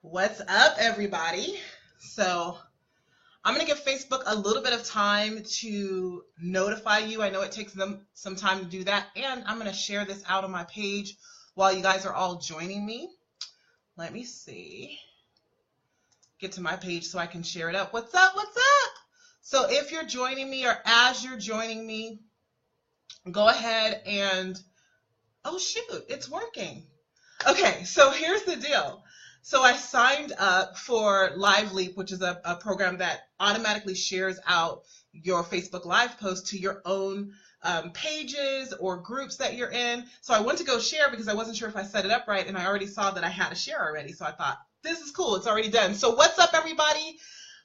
What's up, everybody? So, I'm going to give Facebook a little bit of time to notify you. I know it takes them some time to do that. And I'm going to share this out on my page while you guys are all joining me. Let me see. Get to my page so I can share it up. What's up? What's up? So, if you're joining me or as you're joining me, go ahead and, oh, shoot, it's working. Okay, so here's the deal. So I signed up for Live Leap, which is a program that automatically shares out your Facebook Live posts to your own pages or groups that you're in. So I went to go share because I wasn't sure if I set it up right, and I already saw that I had a share already. So I thought, this is cool. It's already done. So what's up, everybody?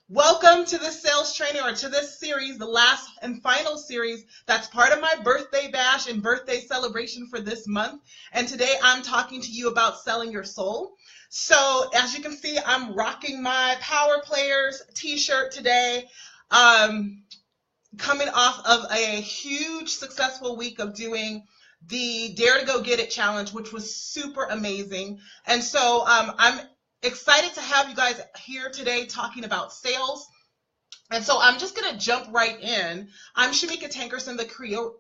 Welcome to this sales training or to this series, the last and final series that's part of my birthday bash and birthday celebration for this month. And today I'm talking to you about selling your soul. So as you can see, I'm rocking my Power Players t-shirt today. Coming off of a huge successful week of doing the Dare to Go Get It challenge, which was super amazing. And so I'm excited to have you guys here today talking about sales. And so I'm just going to jump right in. I'm Shamika Tankerson, the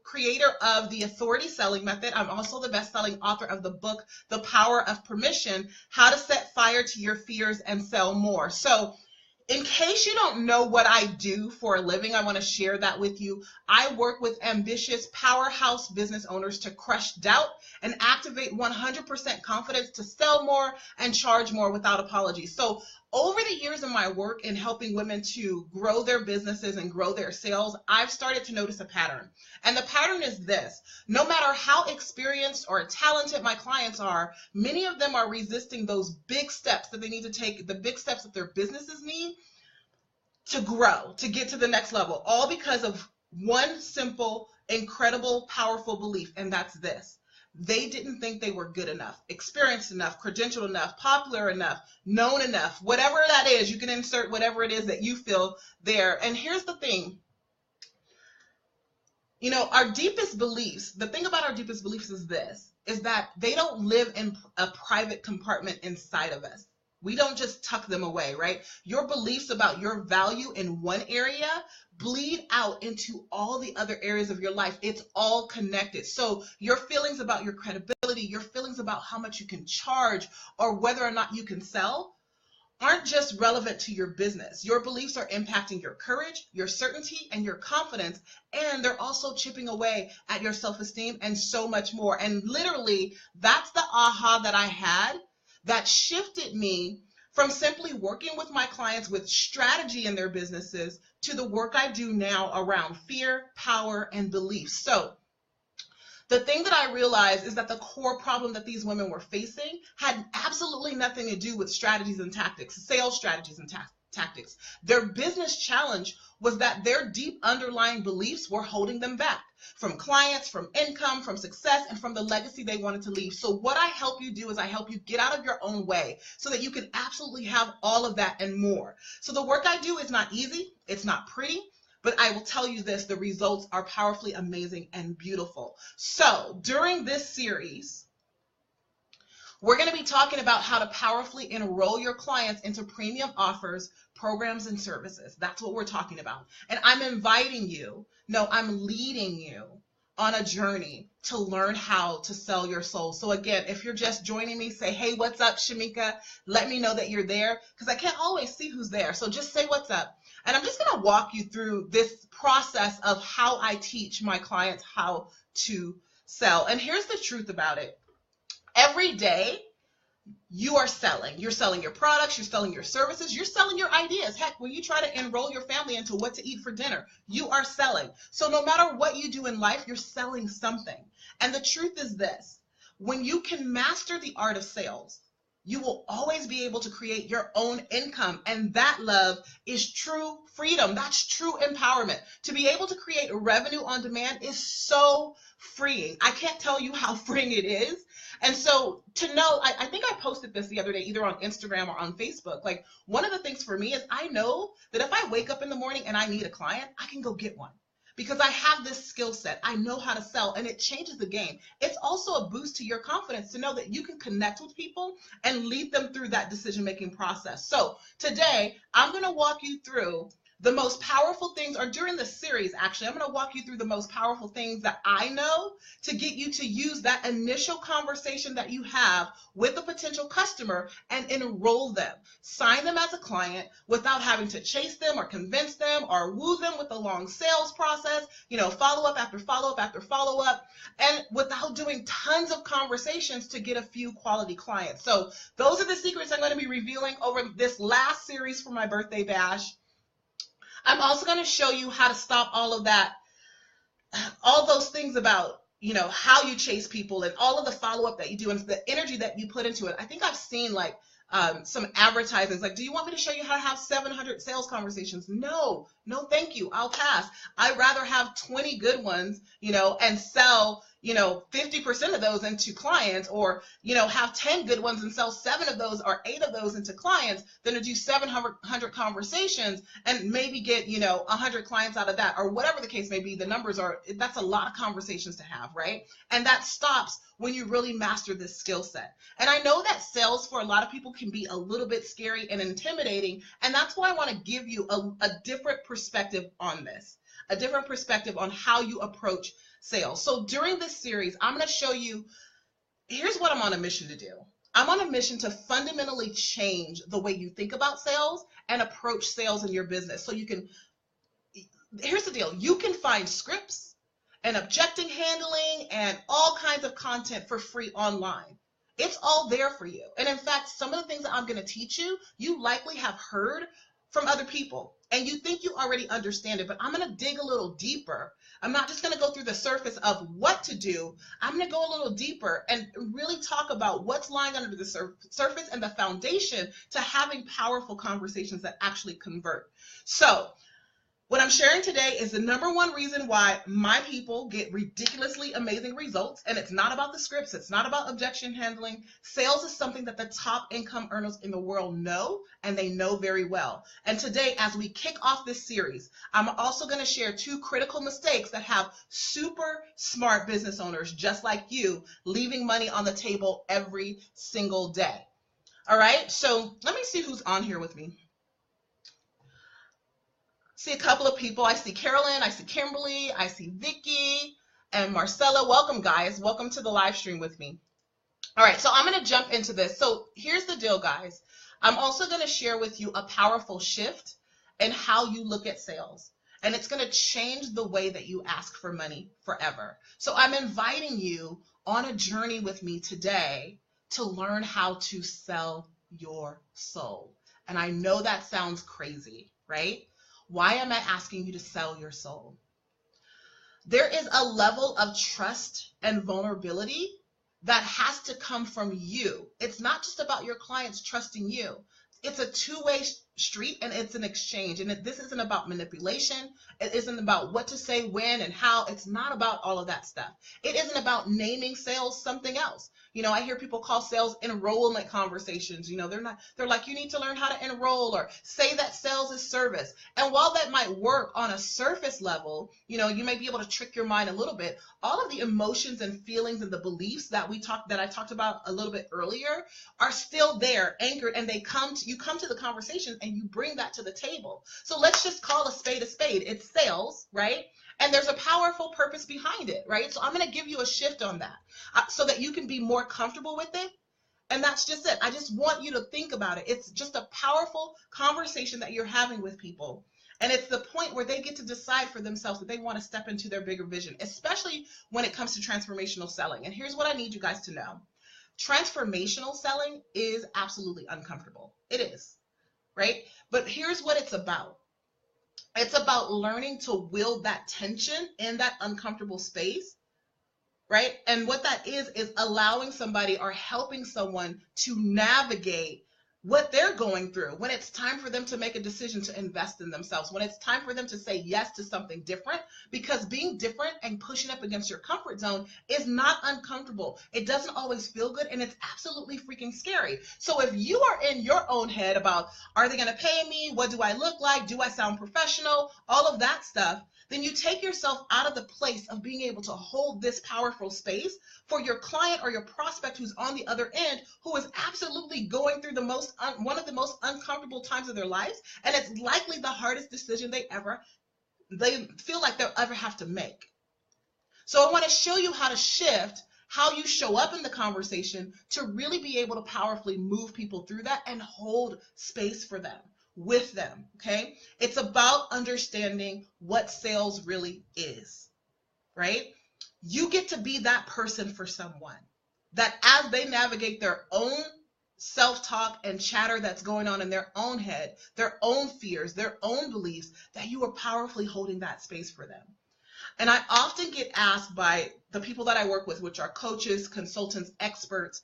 creator of the Authority Selling Method. I'm also the best-selling author of the book, The Power of Permission, How to Set Fire to Your Fears and Sell More. So in case you don't know what I do for a living, I want to share that with you. I work with ambitious powerhouse business owners to crush doubt and activate 100% confidence to sell more and charge more without apology. So over the years of my work in helping women to grow their businesses and grow their sales, I've started to notice a pattern. And the pattern is this: no matter how experienced or talented my clients are, many of them are resisting those big steps that they need to take, the big steps that their businesses need to grow, to get to the next level, all because of one simple, incredible, powerful belief, and that's this: they didn't think they were good enough, experienced enough, credentialed enough, popular enough, known enough, whatever that is. You can insert whatever it is that you feel there. And here's the thing. You know, our deepest beliefs, the thing about our deepest beliefs is this, is that they don't live in a private compartment inside of us. We don't just tuck them away, right? Your beliefs about your value in one area bleed out into all the other areas of your life. It's all connected. So your feelings about your credibility, your feelings about how much you can charge or whether or not you can sell aren't just relevant to your business. Your beliefs are impacting your courage, your certainty, and your confidence, and they're also chipping away at your self-esteem and so much more. And literally, that's the aha that I had that shifted me from simply working with my clients with strategy in their businesses to the work I do now around fear, power, and belief. So the thing that I realized is that the core problem that these women were facing had absolutely nothing to do with strategies and tactics, sales strategies and tactics. Their business challenge was that their deep underlying beliefs were holding them back from clients, from income, from success, and from the legacy they wanted to leave. So what I help you do is I help you get out of your own way so that you can absolutely have all of that and more. So the work I do is not easy. It's not pretty. But I will tell you this, the results are powerfully amazing and beautiful. So during this series, we're going to be talking about how to powerfully enroll your clients into premium offers, programs, and services. That's what we're talking about. And I'm inviting you, no, I'm leading you on a journey to learn how to sell your soul. So again, if you're just joining me, say, hey, what's up, Shamika? Let me know that you're there because I can't always see who's there. So just say what's up. And I'm just going to walk you through this process of how I teach my clients how to sell. And here's the truth about it. Every day, you are selling. You're selling your products, you're selling your services, you're selling your ideas. Heck, when you try to enroll your family into what to eat for dinner, you are selling. So no matter what you do in life, you're selling something. And the truth is this: when you can master the art of sales, you will always be able to create your own income. And that, love, is true freedom. That's true empowerment. To be able to create revenue on demand is so freeing. I can't tell you how freeing it is. And so to know, I think I posted this the other day, either on Instagram or on Facebook. Like, one of the things for me is I know that if I wake up in the morning and I need a client, I can go get one. because I have this skill set. I know how to sell, and it changes the game. It's also a boost to your confidence to know that you can connect with people and lead them through that decision-making process. So today, I'm going to walk you through the most powerful things, or during the series, actually, I'm going to walk you through the most powerful things that I know to get you to use that initial conversation that you have with a potential customer and enroll them. Sign them as a client without having to chase them or convince them or woo them with a long sales process, follow up after follow up after follow up, and without doing tons of conversations to get a few quality clients. So those are the secrets I'm going to be revealing over this last series for my birthday bash. I'm also going to show you how to stop all of that, all those things about, how you chase people and all of the follow-up that you do and the energy that you put into it. I think I've seen some advertisements like, do you want me to show you how to have 700 sales conversations? No, thank you. I'll pass. I'd rather have 20 good ones, and sell, 50% of those into clients, or, have 10 good ones and sell 7 of those or 8 of those into clients than to do 700 conversations and maybe get, 100 clients out of that, or whatever the case may be. The numbers that's a lot of conversations to have, right? And that stops when you really master this skill set. And I know that sales for a lot of people can be a little bit scary and intimidating. And that's why I want to give you a different perspective on this, a different perspective on how you approach sales. So during this series, I'm going to show you, here's what I'm on a mission to do. I'm on a mission to fundamentally change the way you think about sales and approach sales in your business. So here's the deal. You can find scripts and objection handling and all kinds of content for free online. It's all there for you. And in fact, some of the things that I'm going to teach you, you likely have heard from other people and you think you already understand it, but I'm going to dig a little deeper. I'm not just going to go through the surface of what to do. I'm going to go a little deeper and really talk about what's lying under the surface and the foundation to having powerful conversations that actually convert. So what I'm sharing today is the #1 reason why my people get ridiculously amazing results. And it's not about the scripts. It's not about objection handling. Sales is something that the top income earners in the world know, and they know very well. And today, as we kick off this series, I'm also going to share 2 critical mistakes that have super smart business owners just like you leaving money on the table every single day. All right. So let me see who's on here with me. See a couple of people. I see Carolyn, I see Kimberly, I see Vicky and Marcella. Welcome, guys. Welcome to the live stream with me. All right, so I'm going to jump into this. So here's the deal, guys. I'm also going to share with you a powerful shift in how you look at sales. And it's going to change the way that you ask for money forever. So I'm inviting you on a journey with me today to learn how to sell your soul. And I know that sounds crazy, right? Why am I asking you to sell your soul? There is a level of trust and vulnerability that has to come from you. It's not just about your clients trusting you. It's a two-way street and it's an exchange. And this isn't about manipulation. It isn't about what to say, when, and how. It's not about all of that stuff. It isn't about naming sales something else. I hear people call sales enrollment conversations. They're like, you need to learn how to enroll, or say that sales is service. And while that might work on a surface level, you may be able to trick your mind a little bit. All of the emotions and feelings and the beliefs that I talked about a little bit earlier are still there, anchored, and you come to the conversation and you bring that to the table. So let's just call a spade a spade. It's sales, right? And there's a powerful purpose behind it, right? So I'm going to give you a shift on that so that you can be more comfortable with it. And that's just it. I just want you to think about it. It's just a powerful conversation that you're having with people. And it's the point where they get to decide for themselves that they want to step into their bigger vision, especially when it comes to transformational selling. And here's what I need you guys to know. Transformational selling is absolutely uncomfortable. It is, right? But here's what it's about. It's about learning to wield that tension in that uncomfortable space, right? And what that is allowing somebody or helping someone to navigate what they're going through when it's time for them to make a decision to invest in themselves, when it's time for them to say yes to something different, because being different and pushing up against your comfort zone is not uncomfortable. It doesn't always feel good, and it's absolutely freaking scary. So if you are in your own head about, are they going to pay me? What do I look like? Do I sound professional? All of that stuff. then you take yourself out of the place of being able to hold this powerful space for your client or your prospect who's on the other end, who is absolutely going through one of the most uncomfortable times of their lives, and it's likely the hardest decision they feel like they'll ever have to make. So I want to show you how to shift how you show up in the conversation to really be able to powerfully move people through that and hold space for them, with them, okay? It's about understanding what sales really is, right? You get to be that person for someone that as they navigate their own self-talk and chatter that's going on in their own head, their own fears, their own beliefs, that you are powerfully holding that space for them. And I often get asked by the people that I work with, which are coaches, consultants, experts,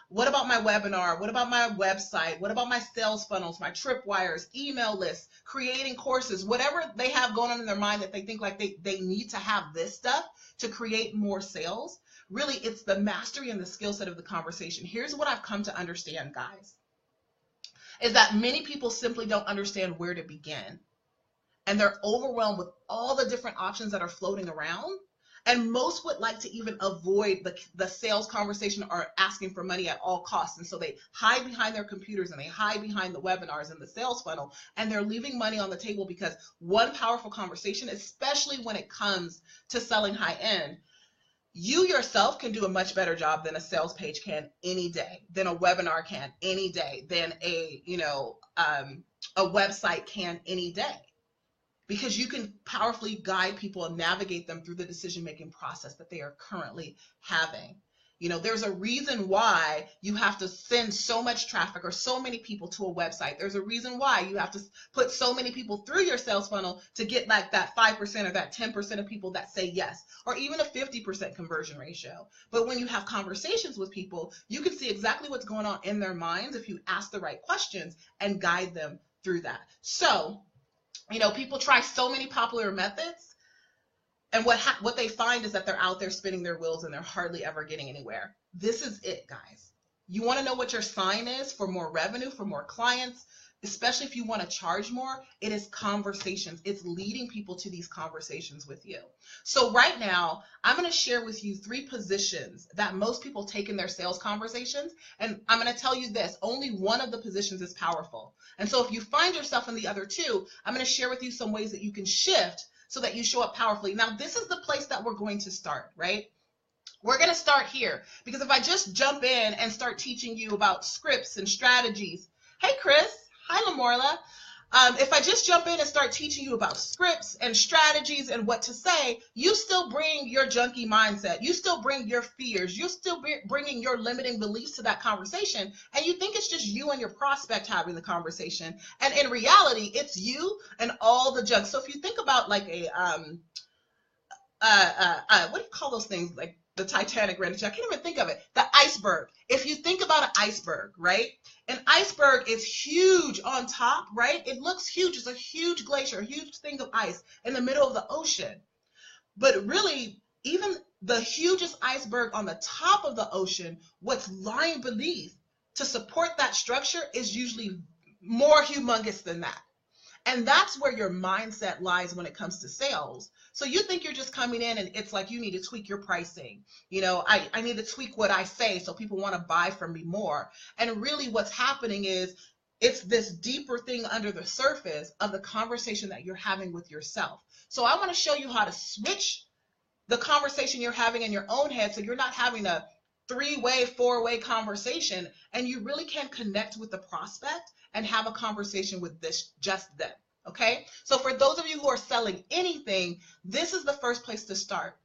what about my webinar? What about my website? What about my sales funnels, my tripwires, email lists, creating courses, whatever they have going on in their mind that they think like they need to have this stuff to create more sales. Really, it's the mastery and the skill set of the conversation. Here's what I've come to understand, guys, is that many people simply don't understand where to begin. And they're overwhelmed with all the different options that are floating around. And most would like to even avoid the sales conversation or asking for money at all costs. And so they hide behind their computers and they hide behind the webinars and the sales funnel. And they're leaving money on the table because one powerful conversation, especially when it comes to selling high end, you yourself can do a much better job than a sales page can any day, than a webinar can any day, than a website can any day. Because you can powerfully guide people and navigate them through the decision-making process that they are currently having. There's a reason why you have to send so much traffic or so many people to a website. There's a reason why you have to put so many people through your sales funnel to get like that 5% or that 10% of people that say yes, or even a 50% conversion ratio. But when you have conversations with people, you can see exactly what's going on in their minds if you ask the right questions and guide them through that. So, people try so many popular methods, and what they find is that they're out there spinning their wheels and they're hardly ever getting anywhere. This is it, guys. You want to know what your sign is for more revenue, for more clients, especially if you want to charge more? It is conversations. It's leading people to these conversations with you. So right now, I'm going to share with you 3 positions that most people take in their sales conversations. And I'm going to tell you this, only one of the positions is powerful. And so if you find yourself in the other 2, I'm going to share with you some ways that you can shift so that you show up powerfully. Now, this is the place that we're going to start, right? We're going to start here, because if I just jump in and start teaching you about scripts and strategies, hey, Chris. Hi, Lamorla. If I just jump in and start teaching you about scripts and strategies and what to say, you still bring your junkie mindset. You still bring your fears. You're still bringing your limiting beliefs to that conversation. And you think it's just you and your prospect having the conversation. And in reality, it's you and all the junk. So if you think about like a, what do you call those things? Like the Titanic, right? I can't even think of it. The iceberg. If you think about an iceberg, right? An iceberg is huge on top, right? It looks huge. It's a huge glacier, a huge thing of ice in the middle of the ocean. But really, even the hugest iceberg on the top of the ocean, what's lying beneath to support that structure is usually more humongous than that. And that's where your mindset lies when it comes to sales. So you think you're just coming in and it's like you need to tweak your pricing. I need to tweak what I say so people want to buy from me more. And really what's happening is it's this deeper thing under the surface of the conversation that you're having with yourself. So I want to show you how to switch the conversation you're having in your own head so you're not having a 3-way, 4-way conversation, and you really can connect with the prospect and have a conversation with just them, okay? So for those of you who are selling anything, this is the first place to start.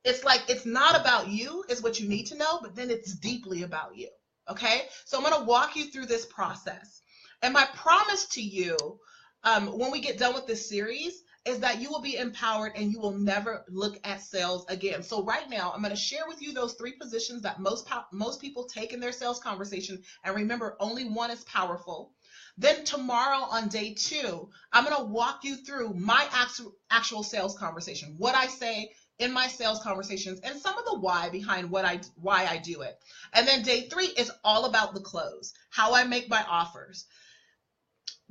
It's like, it's not about you is what you need to know, but then it's deeply about you, okay? So I'm gonna walk you through this process. And my promise to you, when we get done with this series, is that you will be empowered and you will never look at sales again. So right now, I'm going to share with you those 3 positions that most people take in their sales conversation. And remember, only one is powerful. Then tomorrow on day 2, I'm going to walk you through my actual sales conversation, what I say in my sales conversations, and some of the why behind why I do it. And then day 3 is all about the close, how I make my offers.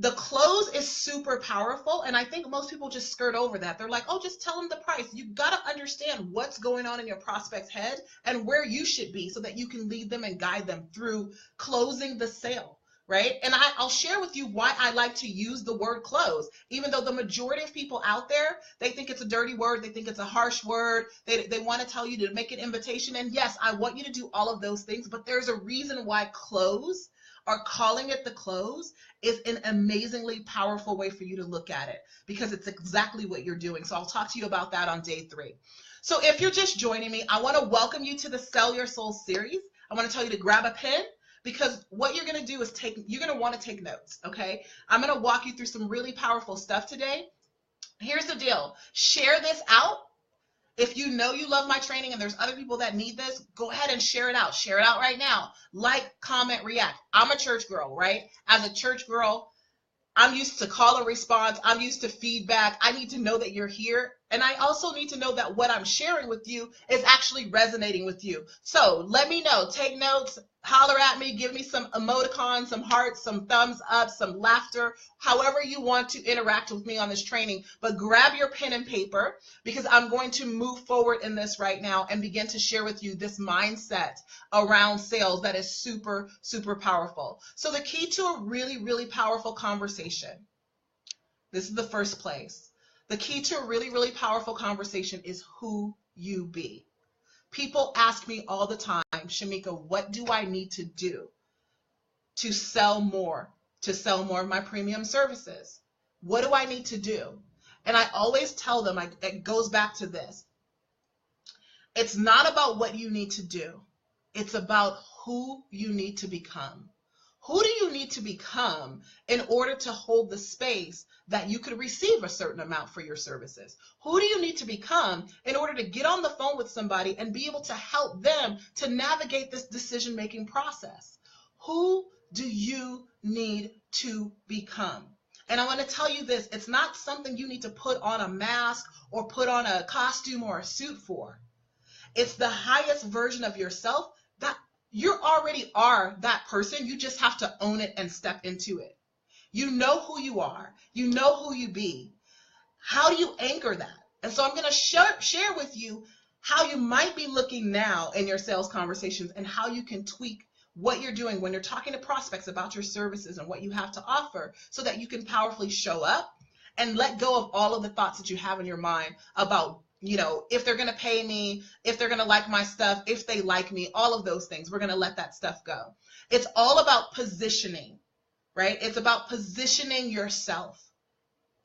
The close is super powerful, and I think most people just skirt over that. They're like, oh, just tell them the price. You got to understand what's going on in your prospect's head and where you should be so that you can lead them and guide them through closing the sale, right? And I'll share with you why I like to use the word close, even though the majority of people out there, they think it's a dirty word, they think it's a harsh word, they want to tell you to make an invitation. And yes, I want you to do all of those things, but there's a reason why close, or calling it the close, is an amazingly powerful way for you to look at it, because it's exactly what you're doing. So I'll talk to you about that on day 3. So if you're just joining me, I want to welcome you to the Sell Your Soul series. I want to tell you to grab a pen, because what you're going to do is you're going to want to take notes, okay? I'm going to walk you through some really powerful stuff today. Here's the deal. Share this out. If you know you love my training and there's other people that need this, go ahead and share it out. Share it out right now. Like, comment, react. I'm a church girl, right? As a church girl, I'm used to call and response. I'm used to feedback. I need to know that you're here. And I also need to know that what I'm sharing with you is actually resonating with you. So let me know. Take notes. Holler at me. Give me some emoticons, some hearts, some thumbs up, some laughter, however you want to interact with me on this training. But grab your pen and paper, because I'm going to move forward in this right now and begin to share with you this mindset around sales that is super, super powerful. So the key to a really, really powerful conversation, this is the first place. The key to a really, really powerful conversation is who you be. People ask me all the time, Shamika, what do I need to do to sell more of my premium services? What do I need to do? And I always tell them, it goes back to this. It's not about what you need to do. It's about who you need to become. Who do you need to become in order to hold the space that you could receive a certain amount for your services? Who do you need to become in order to get on the phone with somebody and be able to help them to navigate this decision-making process? Who do you need to become? And I want to tell you this, it's not something you need to put on a mask or put on a costume or a suit for. It's the highest version of yourself that you already are that person. You just have to own it and step into it. You know who you are. You know who you be. How do you anchor that? And so I'm going to share with you how you might be looking now in your sales conversations and how you can tweak what you're doing when you're talking to prospects about your services and what you have to offer, so that you can powerfully show up and let go of all of the thoughts that you have in your mind about, if they're going to pay me, if they're going to like my stuff, if they like me, all of those things. We're going to let that stuff go. It's all about positioning, right? It's about positioning yourself.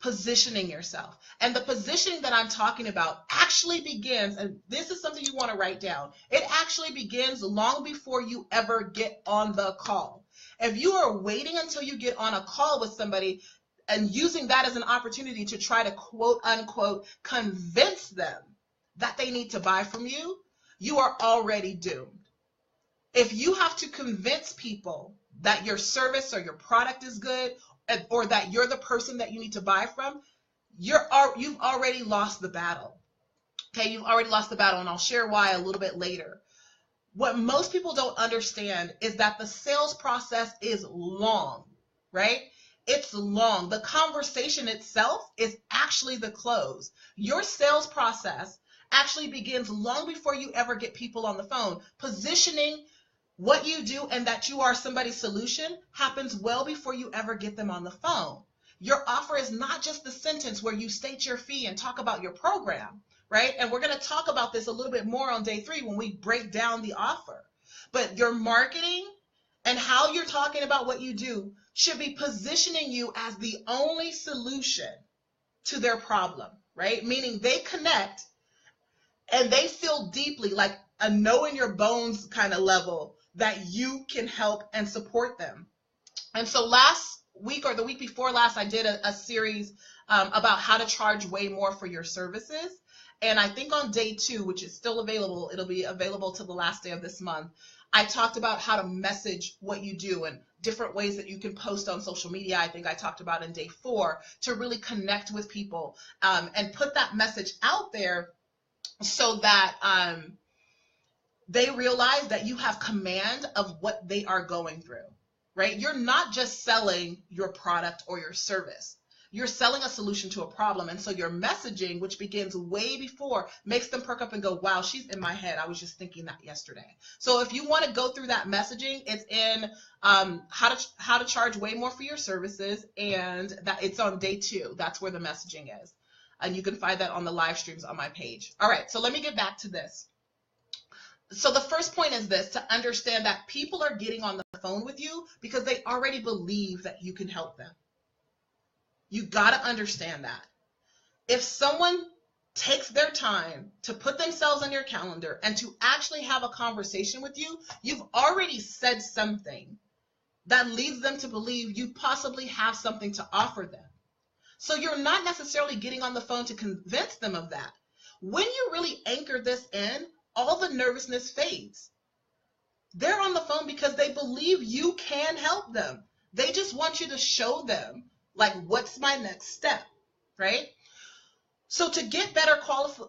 And the positioning that I'm talking about actually begins, and this is something you want to write down, it actually begins long before you ever get on the call. If you are waiting until you get on a call with somebody and using that as an opportunity to try to quote unquote convince them that they need to buy from you, you are already doomed. If you have to convince people that your service or your product is good, or that you're the person that you need to buy from, you've already lost the battle. Okay, you've already lost the battle, and I'll share why a little bit later. What most people don't understand is that the sales process is long, right? It's long. The conversation itself is actually the close. Your sales process actually begins long before you ever get people on the phone. Positioning what you do and that you are somebody's solution happens well before you ever get them on the phone. Your offer is not just the sentence where you state your fee and talk about your program, right? And we're going to talk about this a little bit more on day 3 when we break down the offer. But your marketing and how you're talking about what you do should be positioning you as the only solution to their problem, right? Meaning they connect and they feel deeply, like a know in your bones kind of level, that you can help and support them. And so last week or the week before last, I did a series about how to charge way more for your services. And I think on day 2, which is still available, it'll be available till the last day of this month, I talked about how to message what you do and different ways that you can post on social media. I think I talked about in day 4 to really connect with people and put that message out there so that they realize that you have command of what they are going through. right? You're not just selling your product or your service. You're selling a solution to a problem. And so your messaging, which begins way before, makes them perk up and go, wow, she's in my head. I was just thinking that yesterday. So if you want to go through that messaging, it's in how to charge way more for your services. And that it's on day 2. That's where the messaging is. And you can find that on the live streams on my page. All right, so let me get back to this. So the first point is this, to understand that people are getting on the phone with you because they already believe that you can help them. You got to understand that. If someone takes their time to put themselves on your calendar and to actually have a conversation with you, you've already said something that leads them to believe you possibly have something to offer them. So you're not necessarily getting on the phone to convince them of that. When you really anchor this in, all the nervousness fades. They're on the phone because they believe you can help them. They just want you to show them, like, what's my next step, right? So to get better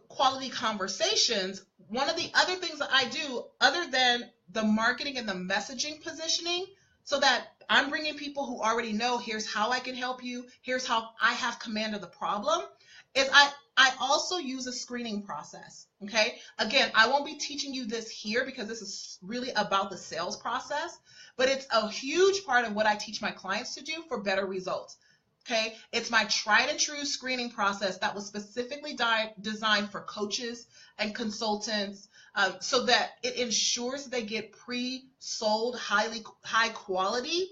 quality conversations, one of the other things that I do, other than the marketing and the messaging positioning, so that I'm bringing people who already know, here's how I can help you, here's how I have command of the problem, is I also use a screening process, okay? Again, I won't be teaching you this here because this is really about the sales process, but it's a huge part of what I teach my clients to do for better results. Okay, it's my tried and true screening process that was specifically designed for coaches and consultants, so that it ensures they get pre-sold, high quality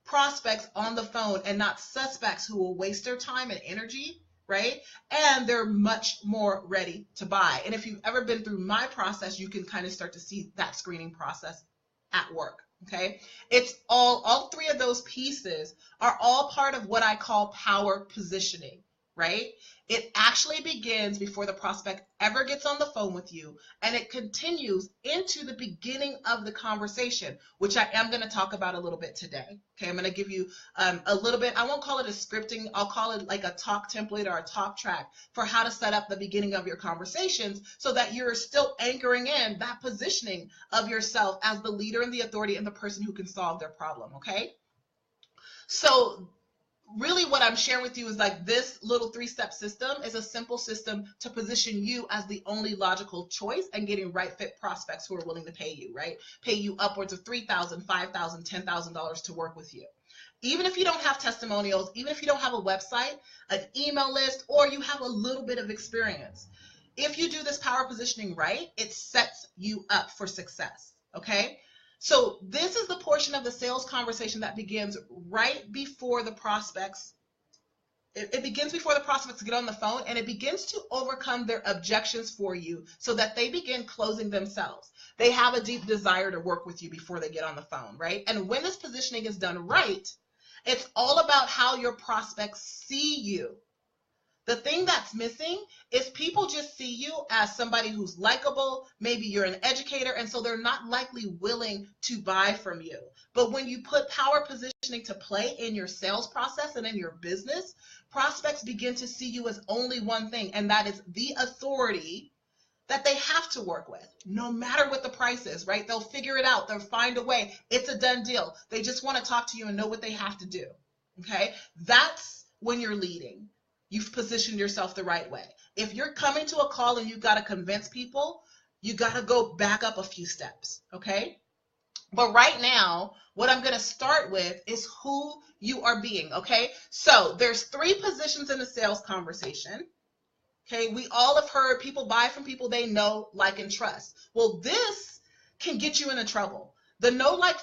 prospects on the phone and not suspects who will waste their time and energy, right? And they're much more ready to buy. And if you've ever been through my process, you can kind of start to see that screening process at work. Okay, it's all 3 of those pieces are all part of what I call power positioning, right? It actually begins before the prospect ever gets on the phone with you, and it continues into the beginning of the conversation, which I am going to talk about a little bit today. Okay, I'm going to give you a little bit, I won't call it a scripting, I'll call it like a talk template or a talk track for how to set up the beginning of your conversations so that you're still anchoring in that positioning of yourself as the leader and the authority and the person who can solve their problem, okay? So really what I'm sharing with you is like this little 3-step system is a simple system to position you as the only logical choice and getting right fit prospects who are willing to pay you, right? Pay you upwards of $3,000, $5,000, $10,000 to work with you. Even if you don't have testimonials, even if you don't have a website, an email list, or you have a little bit of experience, if you do this power positioning right, it sets you up for success, okay? So this is the portion of the sales conversation that begins right before the prospects. It begins before the prospects get on the phone, and it begins to overcome their objections for you so that they begin closing themselves. They have a deep desire to work with you before they get on the phone, right? And when this positioning is done right, it's all about how your prospects see you. The thing that's missing is people just see you as somebody who's likable. Maybe you're an educator, and so they're not likely willing to buy from you. But when you put power positioning to play in your sales process and in your business, prospects begin to see you as only one thing, and that is the authority that they have to work with, no matter what the price is, right? They'll figure it out. They'll find a way. It's a done deal. They just want to talk to you and know what they have to do, okay? That's when you're leading. You've positioned yourself the right way. If you're coming to a call and you've got to convince people, you got to go back up a few steps, okay? But right now, what I'm going to start with is who you are being, okay? So there's 3 positions in the sales conversation, okay? We all have heard people buy from people they know, like, and trust. Well, this can get you into trouble. The know, like,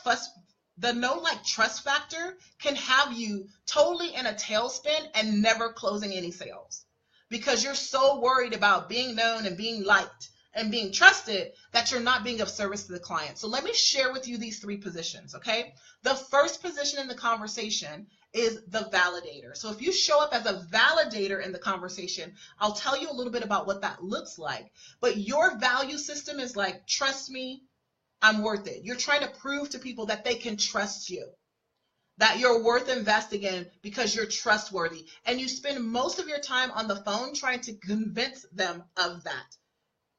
trust factor can have you totally in a tailspin and never closing any sales because you're so worried about being known and being liked and being trusted that you're not being of service to the client. So let me share with you these 3 positions, okay? The first position in the conversation is the validator. So if you show up as a validator in the conversation, I'll tell you a little bit about what that looks like. But your value system is like, trust me, I'm worth it. You're trying to prove to people that they can trust you, that you're worth investing in because you're trustworthy. And you spend most of your time on the phone trying to convince them of that,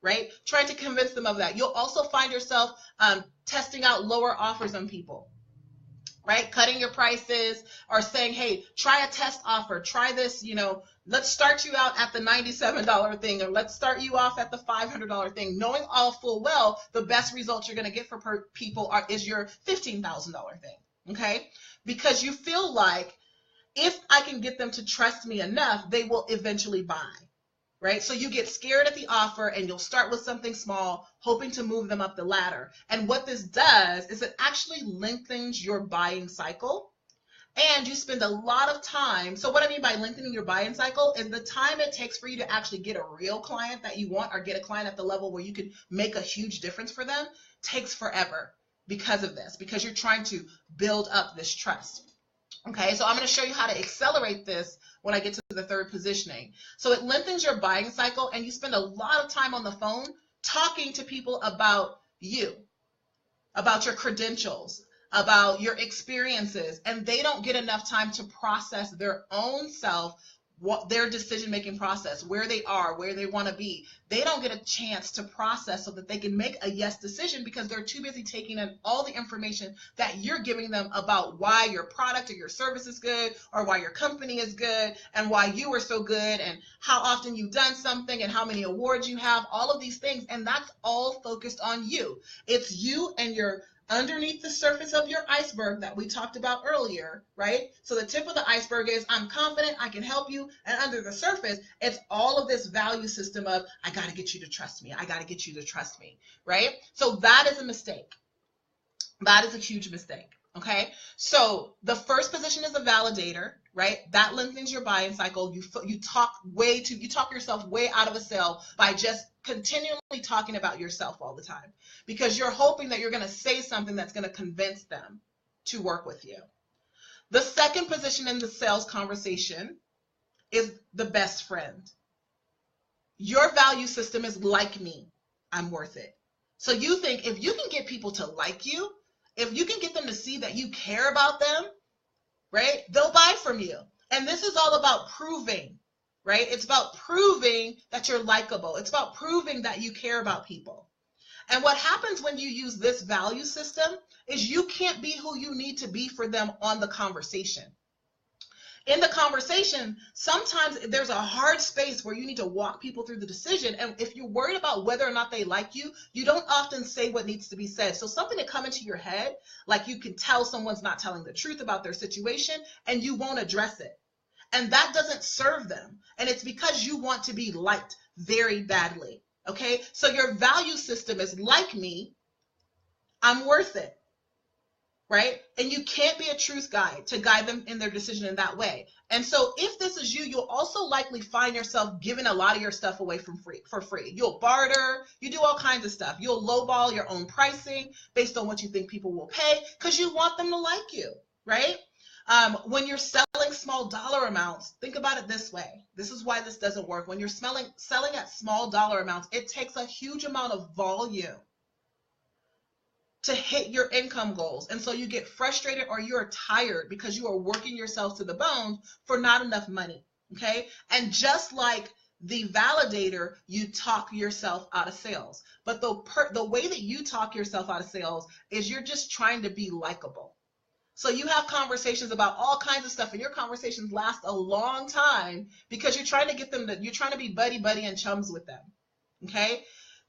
right? Trying to convince them of that. You'll also find yourself testing out lower offers on people, right? Cutting your prices or saying, hey, try a test offer, try this, let's start you out at the $97 thing, or let's start you off at the $500 thing, knowing all full well the best results you're going to get for people is your $15,000 thing, okay? Because you feel like if I can get them to trust me enough, they will eventually buy, right? So you get scared at the offer and you'll start with something small, hoping to move them up the ladder. And what this does is it actually lengthens your buying cycle. And you spend a lot of time. So what I mean by lengthening your buying cycle is the time it takes for you to actually get a real client that you want, or get a client at the level where you can make a huge difference for them, takes forever because of this, because you're trying to build up this trust. Okay, so I'm going to show you how to accelerate this when I get to the third positioning. So it lengthens your buying cycle, and you spend a lot of time on the phone talking to people about you, about your credentials, about your experiences, and they don't get enough time to process their own self, what their decision-making process, where they are, where they want to be. They don't get a chance to process so that they can make a yes decision, because they're too busy taking in all the information that you're giving them about why your product or your service is good, or why your company is good, and why you are so good, and how often you've done something, and how many awards you have, all of these things. And that's all focused on you. It's you and your underneath the surface of your iceberg that we talked about earlier, right? So the tip of the iceberg is, I'm confident, I can help you. And under the surface, it's all of this value system of, I got to get you to trust me. I got to get you to trust me, right? So that is a mistake. That is a huge mistake. Okay, so the first position is a validator, right? That lengthens your buying cycle. You talk yourself way out of a sale by just continually talking about yourself all the time, because you're hoping that you're going to say something that's going to convince them to work with you. The second position in the sales conversation is the best friend. Your value system is like me, I'm worth it. So you think if you can get people to like you, if you can get them to see that you care about them, right, they'll buy from you. And this is all about proving, right? It's about proving that you're likable. It's about proving that you care about people. And what happens when you use this value system is you can't be who you need to be for them on the conversation. In the conversation, sometimes there's a hard space where you need to walk people through the decision. And if you're worried about whether or not they like you, you don't often say what needs to be said. So something to come into your head, like you can tell someone's not telling the truth about their situation, and you won't address it. And that doesn't serve them. And it's because you want to be liked very badly. Okay? So your value system is like me, I'm worth it. Right? And you can't be a truth guide to guide them in their decision in that way. And so if this is you, you'll also likely find yourself giving a lot of your stuff away for free. You'll barter, you do all kinds of stuff. You'll lowball your own pricing based on what you think people will pay, because you want them to like you, right? When you're selling small dollar amounts, think about it this way. This is why this doesn't work. When you're selling at small dollar amounts, it takes a huge amount of volume to hit your income goals. And so you get frustrated, or you're tired because you are working yourself to the bone for not enough money. Okay. And just like the validator, you talk yourself out of sales. But the way that you talk yourself out of sales is you're just trying to be likable. So you have conversations about all kinds of stuff, and your conversations last a long time because you're trying to get them you're trying to be buddy and chums with them. Okay.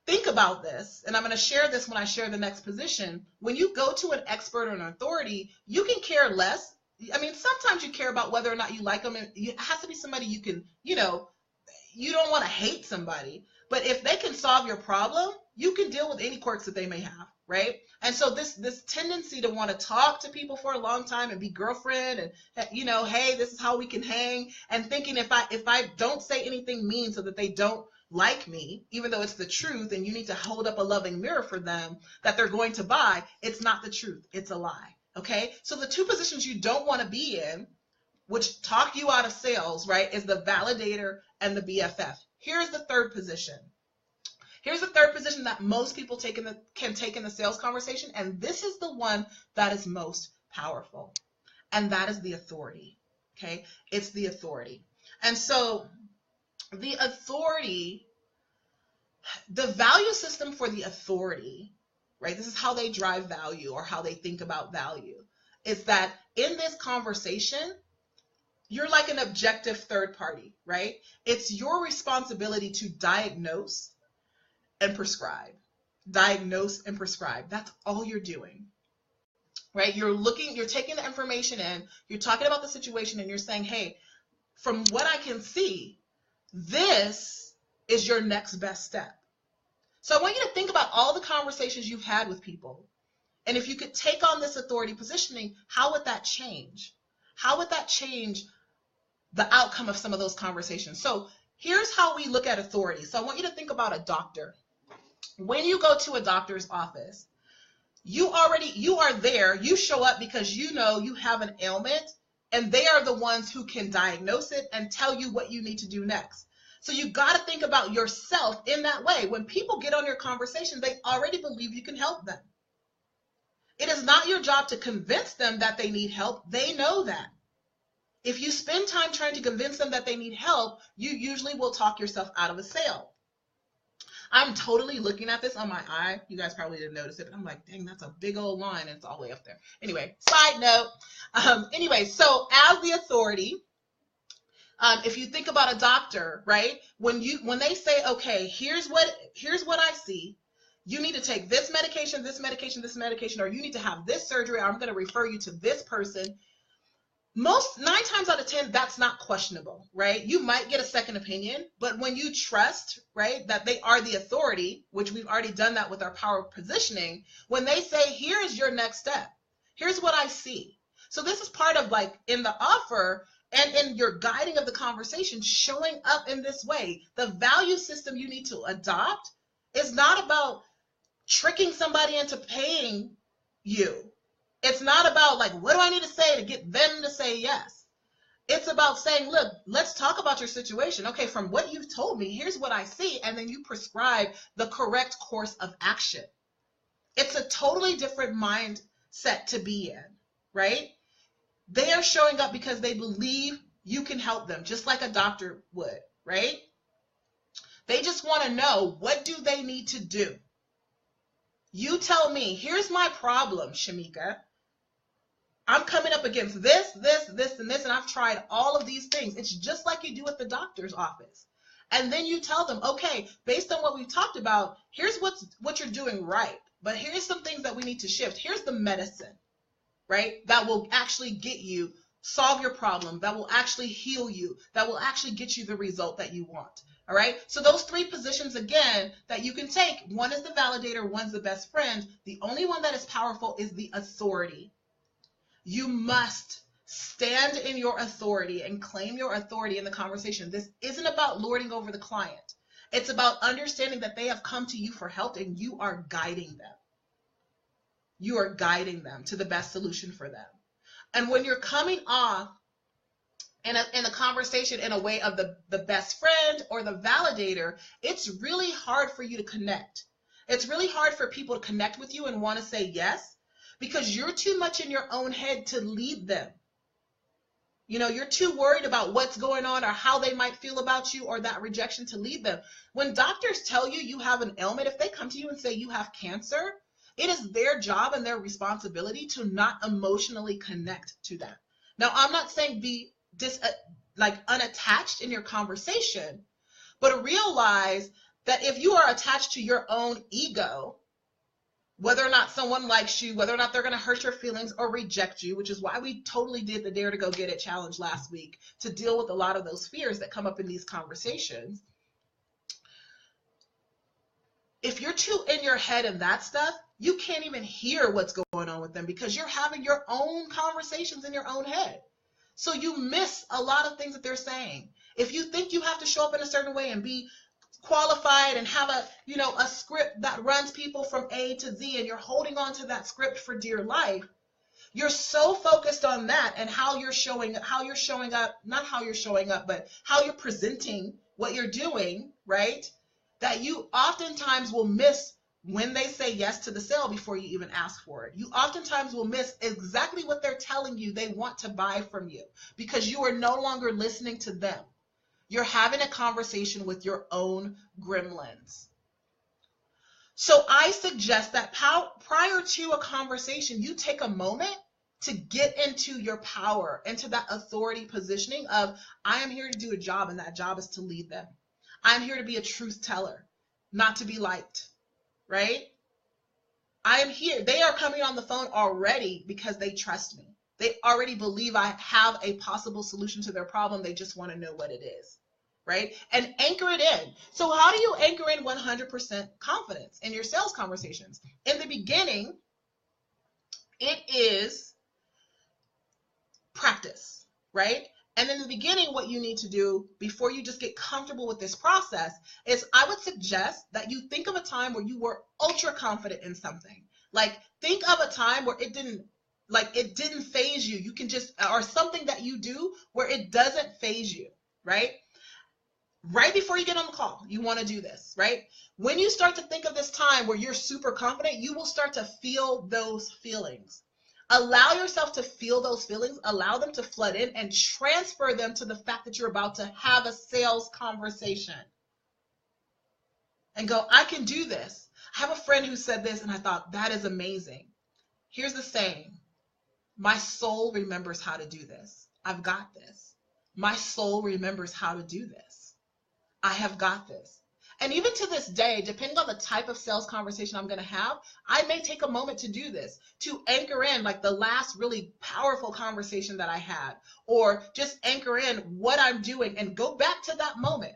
Think about this, and I'm going to share this when I share the next position. When you go to an expert or an authority, you can care less. I mean, sometimes you care about whether or not you like them, and it has to be somebody you can, you don't want to hate somebody, but if they can solve your problem, you can deal with any quirks that they may have, right? And so this tendency to want to talk to people for a long time and be girlfriend and, hey, this is how we can hang, and thinking if I don't say anything mean so that they don't like me, even though it's the truth, and you need to hold up a loving mirror for them that they're going to buy, it's not the truth, it's a lie. Okay, so the two positions you don't want to be in, which talk you out of sales, right, is the validator and the BFF. Here's the third position. Here's the third position that most people can take in the sales conversation, and this is the one that is most powerful, and that is the authority. Okay, it's the authority. And so the authority, the value system for the authority, right? This is how they drive value, or how they think about value, is that in this conversation, you're like an objective third party, right? It's your responsibility to diagnose and prescribe. Diagnose and prescribe. That's all you're doing, right? You're taking the information in, you're talking about the situation, and you're saying, hey, from what I can see, this is your next best step. So I want you to think about all the conversations you've had with people. And if you could take on this authority positioning, how would that change? How would that change the outcome of some of those conversations? So here's how we look at authority. So I want you to think about a doctor. When you go to a doctor's office, you are there, you show up because you know you have an ailment, and they are the ones who can diagnose it and tell you what you need to do next. So you got to think about yourself in that way. When people get on your conversation, they already believe you can help them. It is not your job to convince them that they need help. They know that. If you spend time trying to convince them that they need help, you usually will talk yourself out of a sale. I'm totally looking at this on my eye. You guys probably didn't notice it, but I'm like, dang, that's a big old line, and it's all the way up there. Anyway, side note. So as the authority, if you think about a doctor, right? When they say, okay, here's what I see. You need to take this medication, this medication, this medication, or you need to have this surgery, or I'm going to refer you to this person. 9 times out of 10, that's not questionable, right? You might get a second opinion, but when you trust, right, that they are the authority, which we've already done that with our power positioning, when they say, here is your next step, here's what I see. So this is part of like in the offer and in your guiding of the conversation, showing up in this way. The value system you need to adopt is not about tricking somebody into paying you. It's not about like, what do I need to say to get them to say yes? It's about saying, look, let's talk about your situation. Okay, from what you've told me, here's what I see. And then you prescribe the correct course of action. It's a totally different mindset to be in, right? They are showing up because they believe you can help them, just like a doctor would, right? They just want to know, what do they need to do? You tell me, here's my problem, Shamika. I'm coming up against this, and I've tried all of these things. It's just like you do at the doctor's office. And then you tell them, okay, based on what we've talked about, here's what you're doing right. But here's some things that we need to shift. Here's the medicine, right? That will actually solve your problem, that will actually heal you, that will actually get you the result that you want. All right. So those 3 positions, again, that you can take, one is the validator, one's the best friend. The only one that is powerful is the authority. You must stand in your authority and claim your authority in the conversation. This isn't about lording over the client. It's about understanding that they have come to you for help and you are guiding them. You are guiding them to the best solution for them. And when you're coming off in a conversation in a way of the best friend or the validator, it's really hard for you to connect. It's really hard for people to connect with you and want to say yes, because you're too much in your own head to lead them. You're too worried about what's going on or how they might feel about you or that rejection to lead them. When doctors tell you you have an ailment, if they come to you and say you have cancer, it is their job and their responsibility to not emotionally connect to that. Now, I'm not saying be unattached in your conversation, but realize that if you are attached to your own ego, whether or not someone likes you, whether or not they're going to hurt your feelings or reject you, which is why we totally did the Dare to Go Get It challenge last week, to deal with a lot of those fears that come up in these conversations. If you're too in your head and that stuff, you can't even hear what's going on with them because you're having your own conversations in your own head. So you miss a lot of things that they're saying. If you think you have to show up in a certain way and be qualified and have a script that runs people from A to Z, and you're holding on to that script for dear life, you're so focused on that and how you're showing up, not how you're showing up, but how you're presenting what you're doing, right? That you oftentimes will miss when they say yes to the sale before you even ask for it. You oftentimes will miss exactly what they're telling you they want to buy from you because you are no longer listening to them. You're having a conversation with your own gremlins. So I suggest that prior to a conversation, you take a moment to get into your power, into that authority positioning of, I am here to do a job, and that job is to lead them. I'm here to be a truth teller, not to be liked, right? I am here. They are coming on the phone already because they trust me. They already believe I have a possible solution to their problem. They just want to know what it is, right? And anchor it in. So how do you anchor in 100% confidence in your sales conversations? In the beginning, it is practice, right? And in the beginning, what you need to do before you just get comfortable with this process is, I would suggest that you think of a time where you were ultra confident in something. Like, think of a time where it didn't phase you. You can just, or something that you do where it doesn't phase you, right? Right before you get on the call, you want to do this, right? When you start to think of this time where you're super confident, you will start to feel those feelings. Allow yourself to feel those feelings, allow them to flood in, and transfer them to the fact that you're about to have a sales conversation. And go, I can do this. I have a friend who said this, and I thought, that is amazing. Here's the saying: my soul remembers how to do this. I've got this. My soul remembers how to do this. I have got this. And even to this day, depending on the type of sales conversation I'm going to have, I may take a moment to do this, to anchor in like the last really powerful conversation that I had, or just anchor in what I'm doing and go back to that moment.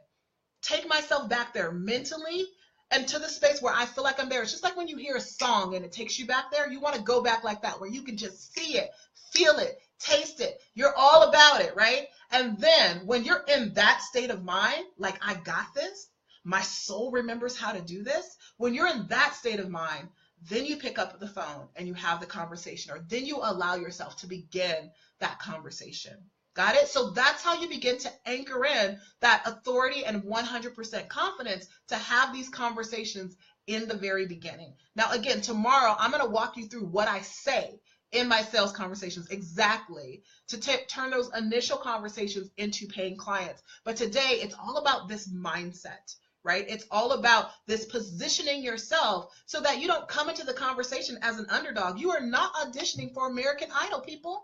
Take myself back there mentally and to the space where I feel like I'm there. It's just like when you hear a song and it takes you back there. You want to go back like that, where you can just see it, feel it, taste it. You're all about it, right? And then when you're in that state of mind, like, I got this, my soul remembers how to do this. When you're in that state of mind, then you pick up the phone and you have the conversation, or then you allow yourself to begin that conversation. Got it? So that's how you begin to anchor in that authority and 100% confidence to have these conversations in the very beginning. Now, again, tomorrow, I'm going to walk you through what I say in my sales conversations exactly to turn those initial conversations into paying clients. But today, it's all about this mindset, right? It's all about this positioning yourself so that you don't come into the conversation as an underdog. You are not auditioning for American Idol, people.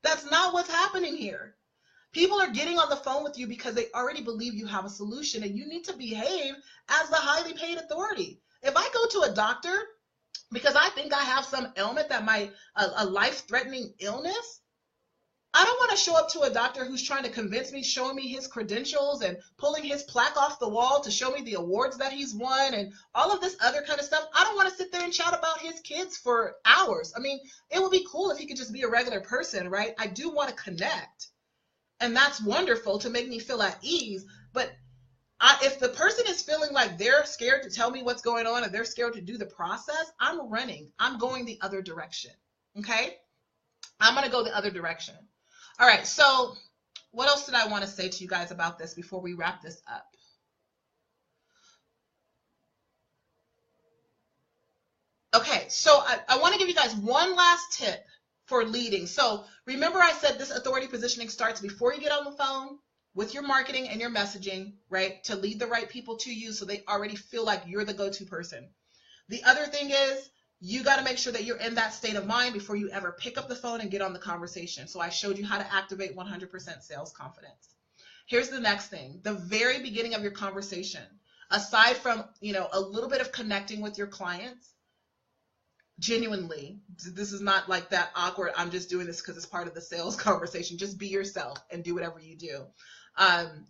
That's not what's happening here. People are getting on the phone with you because they already believe you have a solution, and you need to behave as the highly paid authority. If I go to a doctor because I think I have some ailment that might, a life-threatening illness, I don't want to show up to a doctor who's trying to convince me, showing me his credentials and pulling his plaque off the wall to show me the awards that he's won and all of this other kind of stuff. I don't want to sit there and chat about his kids for hours. I mean, it would be cool if he could just be a regular person, right? I do want to connect, and that's wonderful to make me feel at ease. But if the person is feeling like they're scared to tell me what's going on and they're scared to do the process, I'm running. I'm going the other direction, okay? I'm going to go the other direction. All right, so what else did I want to say to you guys about this before we wrap this up? Okay, so I want to give you guys one last tip for leading. So remember, I said this authority positioning starts before you get on the phone with your marketing and your messaging, right? To lead the right people to you so they already feel like you're the go-to person. The other thing is, you got to make sure that you're in that state of mind before you ever pick up the phone and get on the conversation. So I showed you how to activate 100% sales confidence. Here's the next thing. The very beginning of your conversation, aside from, a little bit of connecting with your clients, genuinely, this is not like that awkward, I'm just doing this because it's part of the sales conversation. Just be yourself and do whatever you do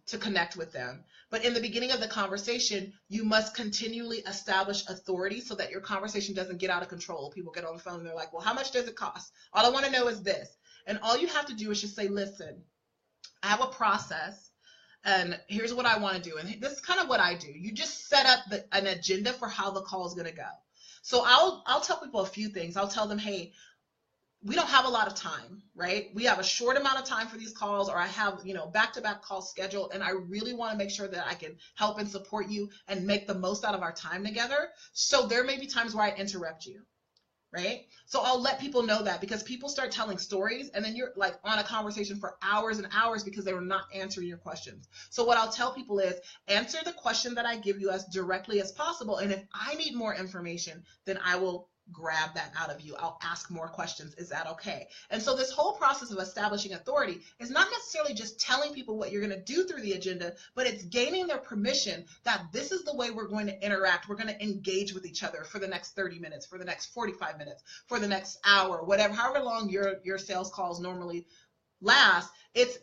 to connect with them. But in the beginning of the conversation, you must continually establish authority so that your conversation doesn't get out of control. People get on the phone and they're like, well, how much does it cost? All I want to know is this. And all you have to do is just say, listen, I have a process and here's what I want to do. And this is kind of what I do. You just set up an agenda for how the call is going to go. So I'll tell people a few things. I'll tell them, hey, we don't have a lot of time, right? We have a short amount of time for these calls, or I have, back-to-back calls scheduled, and I really want to make sure that I can help and support you and make the most out of our time together. So there may be times where I interrupt you, right? So I'll let people know that, because people start telling stories and then you're like on a conversation for hours and hours because they were not answering your questions. So what I'll tell people is, answer the question that I give you as directly as possible. And if I need more information, then I will grab that out of you. I'll ask more questions. Is that okay? And so this whole process of establishing authority is not necessarily just telling people what you're going to do through the agenda, but it's gaining their permission that this is the way we're going to interact. We're going to engage with each other for the next 30 minutes, for the next 45 minutes, for the next hour, whatever, however long your sales calls normally last. It's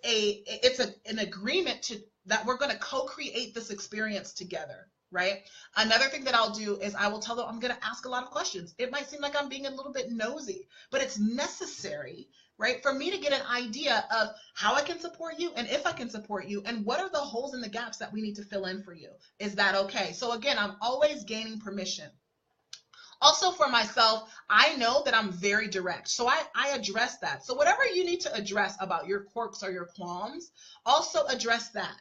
an agreement that we're going to co-create this experience together. Right? Another thing that I'll do is I will tell them I'm going to ask a lot of questions. It might seem like I'm being a little bit nosy, but it's necessary, right, for me to get an idea of how I can support you and if I can support you and what are the holes and the gaps that we need to fill in for you. Is that okay? So again, I'm always gaining permission. Also for myself, I know that I'm very direct. So I address that. So whatever you need to address about your quirks or your qualms, also address that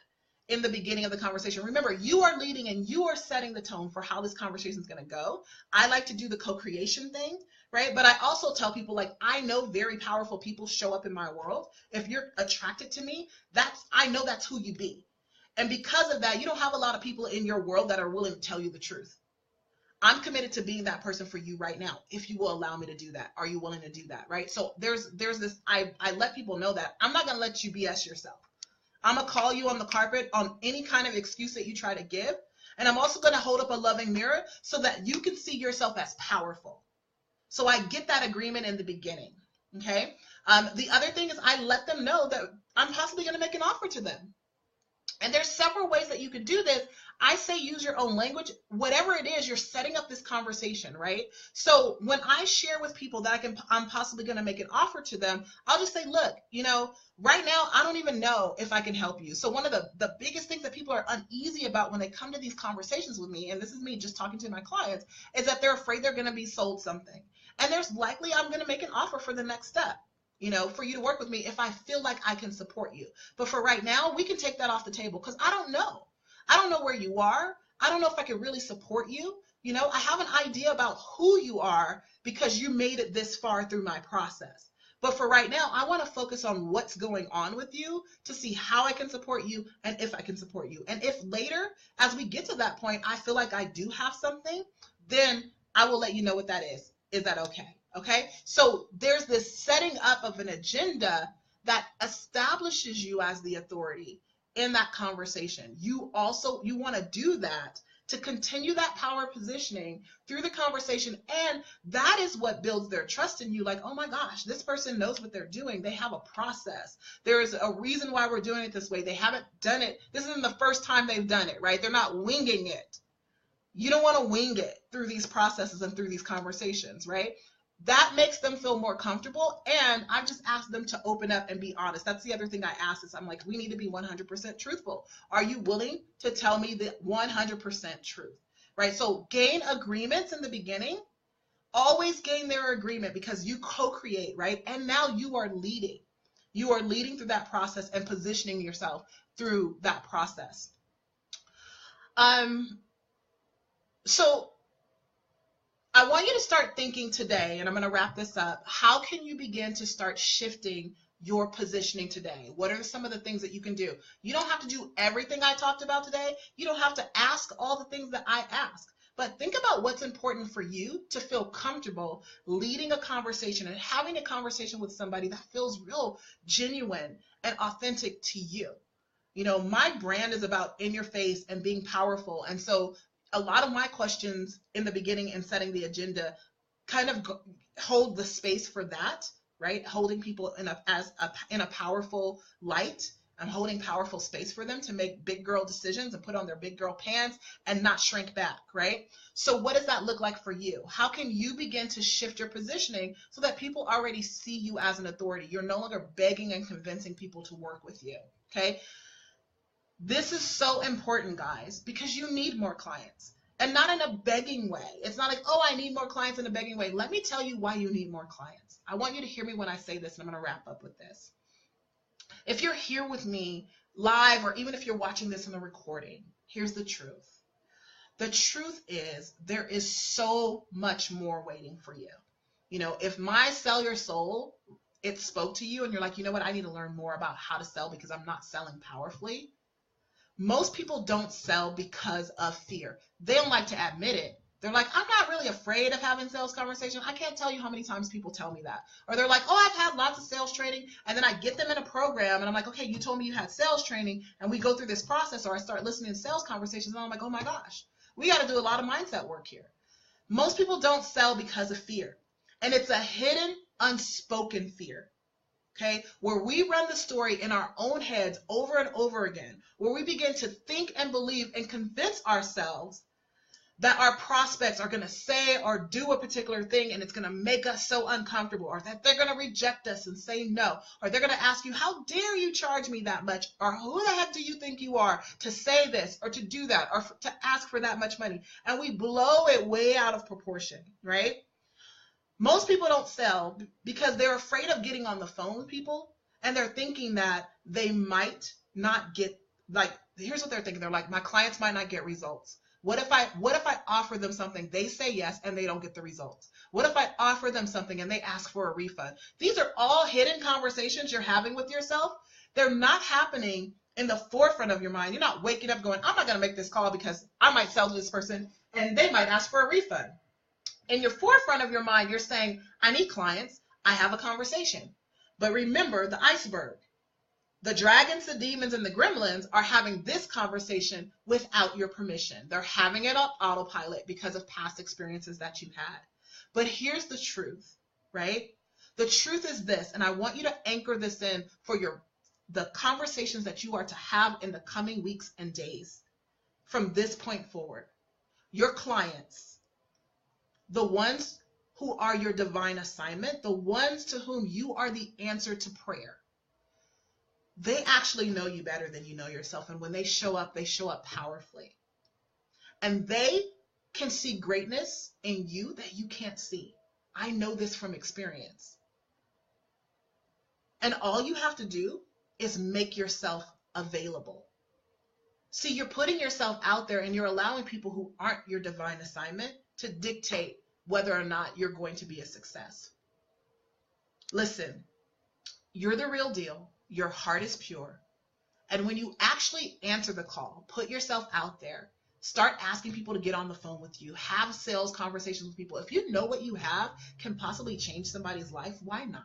in the beginning of the conversation. Remember, you are leading and you are setting the tone for how this conversation is going to go. I like to do the co-creation thing, right? But I also tell people, like, I know very powerful people show up in my world. If you're attracted to me, I know that's who you be. And because of that, you don't have a lot of people in your world that are willing to tell you the truth. I'm committed to being that person for you right now. If you will allow me to do that, are you willing to do that, right? So there's this, I let people know that I'm not going to let you BS yourself. I'm going to call you on the carpet on any kind of excuse that you try to give. And I'm also going to hold up a loving mirror so that you can see yourself as powerful. So I get that agreement in the beginning. Okay. The other thing is I let them know that I'm possibly going to make an offer to them. And there's several ways that you could do this. I say use your own language. Whatever it is, you're setting up this conversation, right? So when I share with people that I'm possibly going to make an offer to them, I'll just say, look, right now, I don't even know if I can help you. So one of the biggest things that people are uneasy about when they come to these conversations with me, and this is me just talking to my clients, is that they're afraid they're going to be sold something. And there's likely I'm going to make an offer for the next step. For you to work with me if I feel like I can support you. But for right now, we can take that off the table because I don't know. I don't know where you are. I don't know if I can really support you. I have an idea about who you are because you made it this far through my process. But for right now, I want to focus on what's going on with you to see how I can support you and if I can support you. And if later, as we get to that point, I feel like I do have something, then I will let you know what that is. Is that okay? Okay, so there's this setting up of an agenda that establishes you as the authority in that conversation. You want to do that to continue that power positioning through the conversation. And that is what builds their trust in you. Like, oh my gosh, this person knows what they're doing. They have a process. There is a reason why we're doing it this way. They haven't done it. This isn't the first time they've done it, right? They're not winging it. You don't want to wing it through these processes and through these conversations, right? That makes them feel more comfortable. And I've just asked them to open up and be honest. That's the other thing I ask is I'm like, we need to be 100% truthful. Are you willing to tell me the 100% truth, right? So gain agreements in the beginning. Always gain their agreement because you co-create, right? And now you are leading. You are leading through that process and positioning yourself through that process. So I want you to start thinking today, and I'm going to wrap this up. How can you begin to start shifting your positioning today? What are some of the things that you can do? You don't have to do everything I talked about today. You don't have to ask all the things that I ask. But think about what's important for you to feel comfortable leading a conversation and having a conversation with somebody that feels real, genuine, and authentic to you. My brand is about in your face and being powerful. And so a lot of my questions in the beginning and setting the agenda kind of hold the space for that, right? Holding people in a powerful light. I'm holding powerful space for them to make big girl decisions and put on their big girl pants and not shrink back, right? So what does that look like for you? How can you begin to shift your positioning so that people already see you as an authority? You're no longer begging and convincing people to work with you, okay? This is so important, guys, because you need more clients and not in a begging way. It's not like, oh, I need more clients in a begging way. Let me tell you why you need more clients. I want you to hear me when I say this, and I'm going to wrap up with this. If you're here with me live, or even if you're watching this in a recording, here's the truth. The truth is there is so much more waiting for you. If my Sell Your Soul, it spoke to you and you're like, you know what, I need to learn more about how to sell because I'm not selling powerfully. Most people don't sell because of fear. They don't like to admit it, They're like, I'm not really afraid of having sales conversations. I can't tell you how many times people tell me that. Or they're like, oh, I've had lots of sales training. And then I get them in a program and I'm like, okay, you told me you had sales training, and we go through this process, or I start listening to sales conversations and I'm like, oh my gosh, we got to do a lot of mindset work here. Most people don't sell because of fear. And it's a hidden, unspoken fear. Okay, where we run the story in our own heads over and over again, where we begin to think and believe and convince ourselves that our prospects are going to say or do a particular thing and it's going to make us so uncomfortable, or that they're going to reject us and say no, or they're going to ask you, how dare you charge me that much, or who the heck do you think you are to say this or to do that or to ask for that much money? And we blow it way out of proportion, right? Most people don't sell because they're afraid of getting on the phone with people, and they're thinking that they might not get, like, here's what they're thinking. They're like, my clients might not get results. What if I offer them something, they say yes, and they don't get the results? What if I offer them something and they ask for a refund? These are all hidden conversations you're having with yourself. They're not happening in the forefront of your mind. You're not waking up going, I'm not going to make this call because I might sell to this person and they might ask for a refund. In your forefront of your mind, you're saying, I need clients, I have a conversation. But remember the iceberg. The dragons, the demons, and the gremlins are having this conversation without your permission. They're having it on autopilot because of past experiences that you've had. But here's the truth, right? The truth is this, and I want you to anchor this in for the conversations that you are to have in the coming weeks and days from this point forward. Your clients, the ones who are your divine assignment, the ones to whom you are the answer to prayer, they actually know you better than you know yourself. And when they show up powerfully. And they can see greatness in you that you can't see. I know this from experience. And all you have to do is make yourself available. See, you're putting yourself out there and you're allowing people who aren't your divine assignment to dictate whether or not you're going to be a success. Listen, you're the real deal. Your heart is pure. And when you actually answer the call, put yourself out there, start asking people to get on the phone with you, have sales conversations with people. If you know what you have can possibly change somebody's life, why not?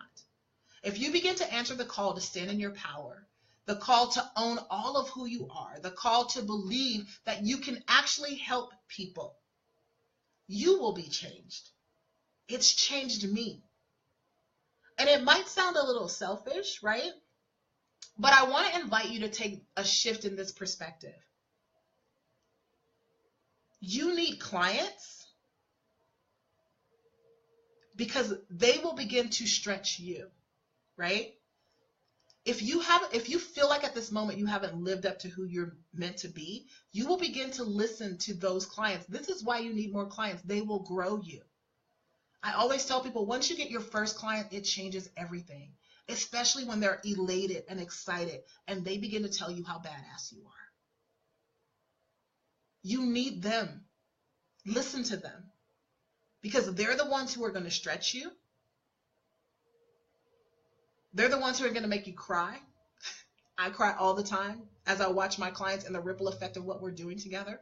If you begin to answer the call to stand in your power, the call to own all of who you are, the call to believe that you can actually help people, you will be changed. It's changed me. And it might sound a little selfish, right? But I want to invite you to take a shift in this perspective. You need clients because they will begin to stretch you, right? If you feel like at this moment you haven't lived up to who you're meant to be, you will begin to listen to those clients. This is why you need more clients. They will grow you. I always tell people, once you get your first client, it changes everything, especially when they're elated and excited and they begin to tell you how badass you are. You need them. Listen to them because they're the ones who are going to stretch you. They're the ones who are going to make you cry. I cry all the time as I watch my clients and the ripple effect of what we're doing together.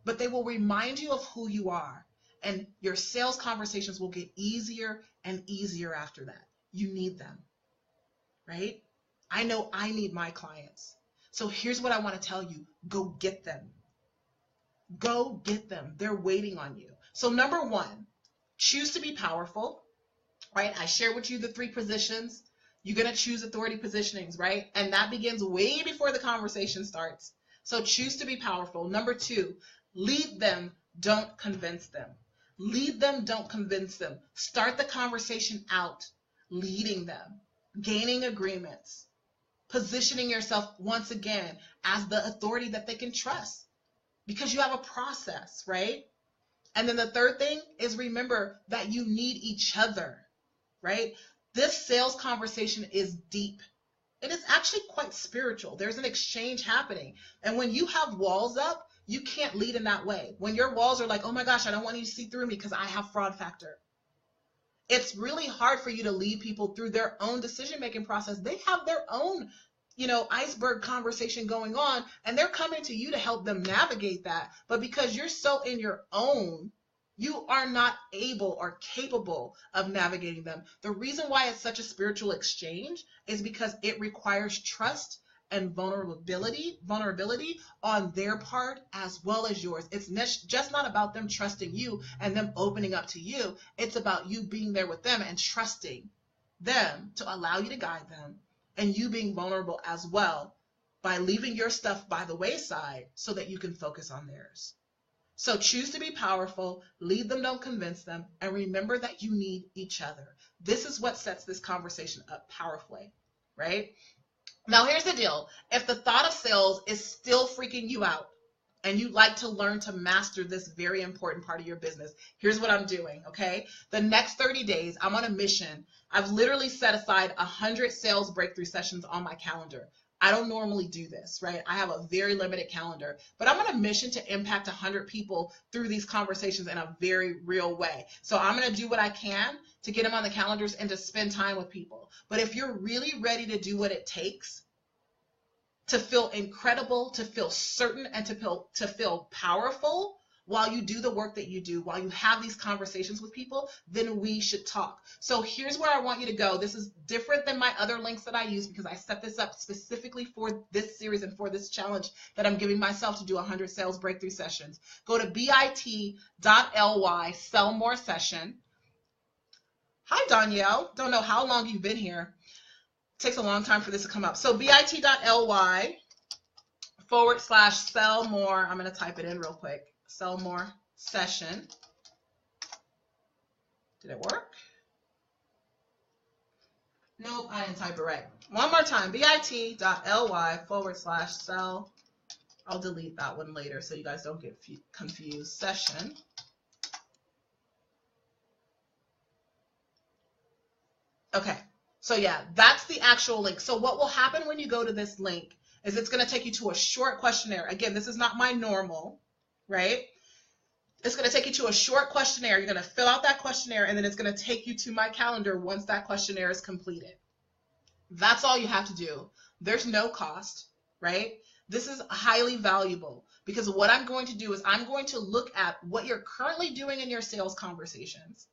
But they will remind you of who you are, and your sales conversations will get easier and easier after that. You need them, right? I know I need my clients. So here's what I want to tell you. Go get them. Go get them. They're waiting on you. So number one, choose to be powerful, right? I shared with you the 3 positions. You're going to choose authority positionings, right? And that begins way before the conversation starts. So choose to be powerful. Number 2, lead them, don't convince them. Lead them, don't convince them. Start the conversation out, leading them, gaining agreements, positioning yourself once again as the authority that they can trust because you have a process, right? And then the third thing is remember that you need each other, right? This sales conversation is deep. It is actually quite spiritual. There's an exchange happening. And when you have walls up, you can't lead in that way. When your walls are like, oh my gosh, I don't want you to see through me because I have fraud factor. It's really hard for you to lead people through their own decision-making process. They have their own, iceberg conversation going on, and they're coming to you to help them navigate that. But because you're so in your own, You are not able or capable of navigating them. The reason why it's such a spiritual exchange is because it requires trust and vulnerability on their part as well as yours. It's just not about them trusting you and them opening up to you. It's about you being there with them and trusting them to allow you to guide them, and you being vulnerable as well by leaving your stuff by the wayside so that you can focus on theirs. So choose to be powerful, lead them, don't convince them, and remember that you need each other. This is what sets this conversation up powerfully, right? Now, here's the deal. If the thought of sales is still freaking you out and you'd like to learn to master this very important part of your business, here's what I'm doing, okay? The next 30 days, I'm on a mission. I've literally set aside 100 sales breakthrough sessions on my calendar. I don't normally do this, right? I have a very limited calendar, but I'm on a mission to impact 100 people through these conversations in a very real way. So I'm going to do what I can to get them on the calendars and to spend time with people. But if you're really ready to do what it takes to feel incredible, to feel certain, and to feel powerful while you do the work that you do, while you have these conversations with people, then we should talk. So here's where I want you to go. This is different than my other links that I use because I set this up specifically for this series and for this challenge that I'm giving myself to do 100 sales breakthrough sessions. Go to bit.ly, sell more session. Hi, Danielle. Don't know how long you've been here. It takes a long time for this to come up. So bit.ly/sell more. I'm going to type it in real quick. Sell more session. Did it work? Nope, I didn't type it right. One more time, bit.ly/sell. I'll delete that one later so you guys don't get confused. Session. Okay, so yeah, that's the actual link. So what will happen when you go to this link is it's going to take you to a short questionnaire. Again, this is not my normal, right? It's going to take you to a short questionnaire. You're going to fill out that questionnaire, and then it's going to take you to my calendar once that questionnaire is completed. That's all you have to do. There's no cost, right? This is highly valuable because what I'm going to do is I'm going to look at what you're currently doing in your sales conversations.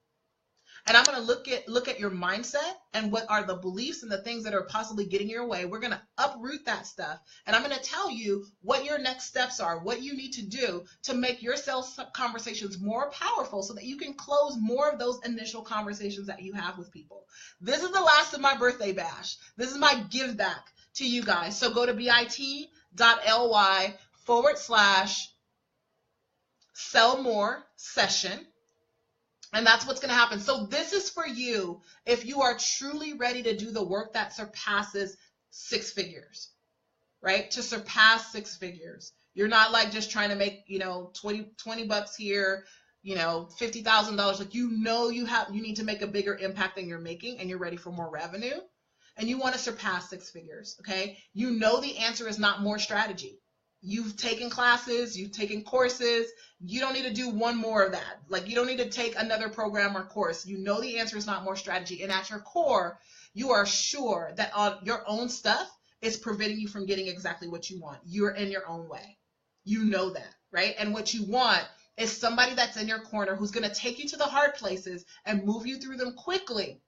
And I'm going to look at your mindset and what are the beliefs and the things that are possibly getting your way. We're going to uproot that stuff. And I'm going to tell you what your next steps are, what you need to do to make your sales conversations more powerful so that you can close more of those initial conversations that you have with people. This is the last of my birthday bash. This is my give back to you guys. So go to bit.ly/sell more session. And that's what's going to happen. So this is for you if you are truly ready to do the work that surpasses 6 figures, right? To surpass 6 figures. You're not like just trying to make, 20 bucks here, $50,000. Like, you need to make a bigger impact than you're making, and you're ready for more revenue, and you want to surpass 6 figures, okay? You know the answer is not more strategy. You've taken classes, you've taken courses. You don't need to do one more of that. Like, you don't need to take another program or course. You know the answer is not more strategy. And at your core, you are sure that your own stuff is preventing you from getting exactly what you want. You're in your own way. You know that, right? And what you want is somebody that's in your corner who's going to take you to the hard places and move you through them quickly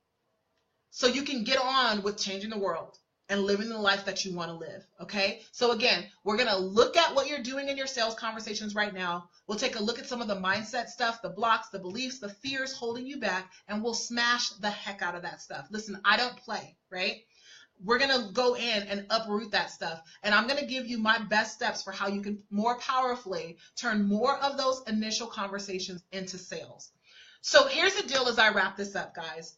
so you can get on with changing the world and living the life that you want to live, okay? So again, we're going to look at what you're doing in your sales conversations right now. We'll take a look at some of the mindset stuff, the blocks, the beliefs, the fears holding you back, and we'll smash the heck out of that stuff. Listen, I don't play, right? We're going to go in and uproot that stuff, and I'm going to give you my best steps for how you can more powerfully turn more of those initial conversations into sales. So here's the deal as I wrap this up, guys.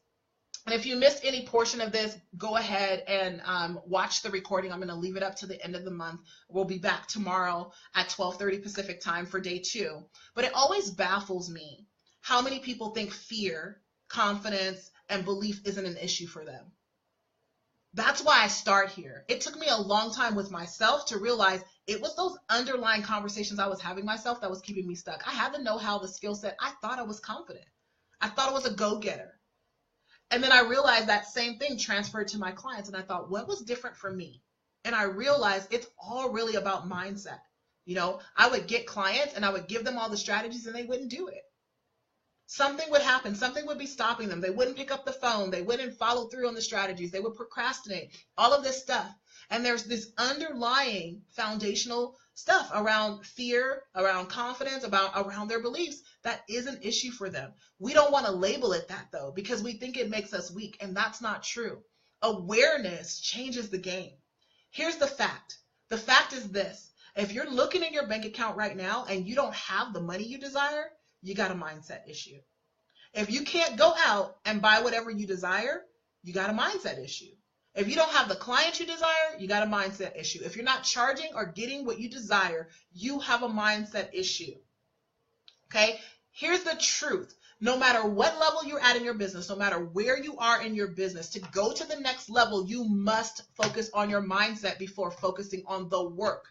And if you missed any portion of this, go ahead and watch the recording. I'm going to leave it up to the end of the month. We'll be back tomorrow at 12:30 Pacific time for day 2. But it always baffles me how many people think fear, confidence, and belief isn't an issue for them. That's why I start here. It took me a long time with myself to realize it was those underlying conversations I was having myself that was keeping me stuck. I had the know-how, the skill set. I thought I was confident. I thought I was a go-getter. And then I realized that same thing transferred to my clients. And I thought, what was different for me? And I realized it's all really about mindset. I would get clients and I would give them all the strategies and they wouldn't do it. Something would happen. Something would be stopping them. They wouldn't pick up the phone. They wouldn't follow through on the strategies. They would procrastinate. All of this stuff. And there's this underlying foundational stuff around fear, around confidence, around their beliefs that is an issue for them. We don't want to label it that, though, because we think it makes us weak, and that's not true. Awareness changes the game. Here's the fact. The fact is this. If you're looking in your bank account right now and you don't have the money you desire, you got a mindset issue. If you can't go out and buy whatever you desire, you got a mindset issue. If you don't have the client you desire, you got a mindset issue. If you're not charging or getting what you desire, you have a mindset issue. Okay? Here's the truth. No matter what level you're at in your business, no matter where you are in your business, to go to the next level, you must focus on your mindset before focusing on the work.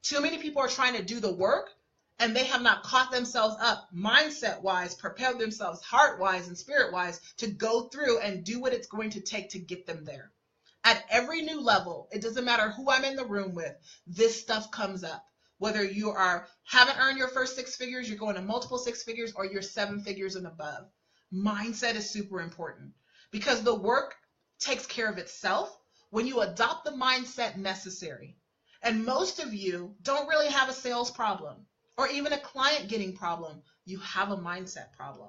Too many people are trying to do the work, and they have not caught themselves up mindset-wise, prepared themselves heart-wise and spirit-wise to go through and do what it's going to take to get them there. At every new level, it doesn't matter who I'm in the room with, this stuff comes up. Whether you haven't earned your first 6 figures, you're going to multiple 6 figures, or you're 7 figures and above. Mindset is super important because the work takes care of itself when you adopt the mindset necessary. And most of you don't really have a sales problem or even a client getting problem. You have a mindset problem.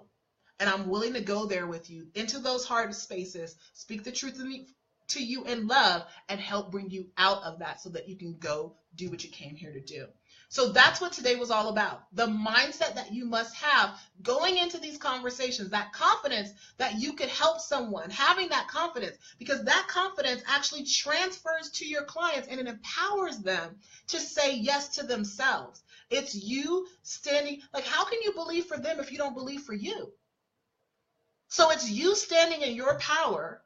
And I'm willing to go there with you into those hard spaces, speak the truth to you in love, and help bring you out of that so that you can go do what you came here to do. So that's what today was all about. The mindset that you must have going into these conversations, that confidence that you could help someone, having that confidence, because that confidence actually transfers to your clients and it empowers them to say yes to themselves. It's you standing, like, how can you believe for them if you don't believe for you? So it's you standing in your power,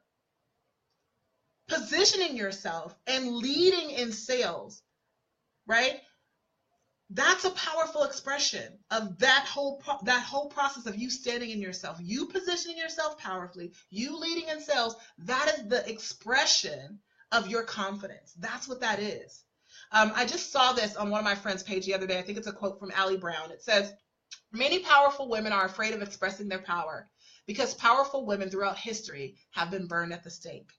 positioning yourself and leading in sales, right? That's a powerful expression of that whole process of you standing in yourself, you positioning yourself powerfully, you leading in sales. That is the expression of your confidence. That's what that is. I just saw this on one of my friends' page the other day. I think it's a quote from Allie Brown. It says, "Many powerful women are afraid of expressing their power because powerful women throughout history have been burned at the stake."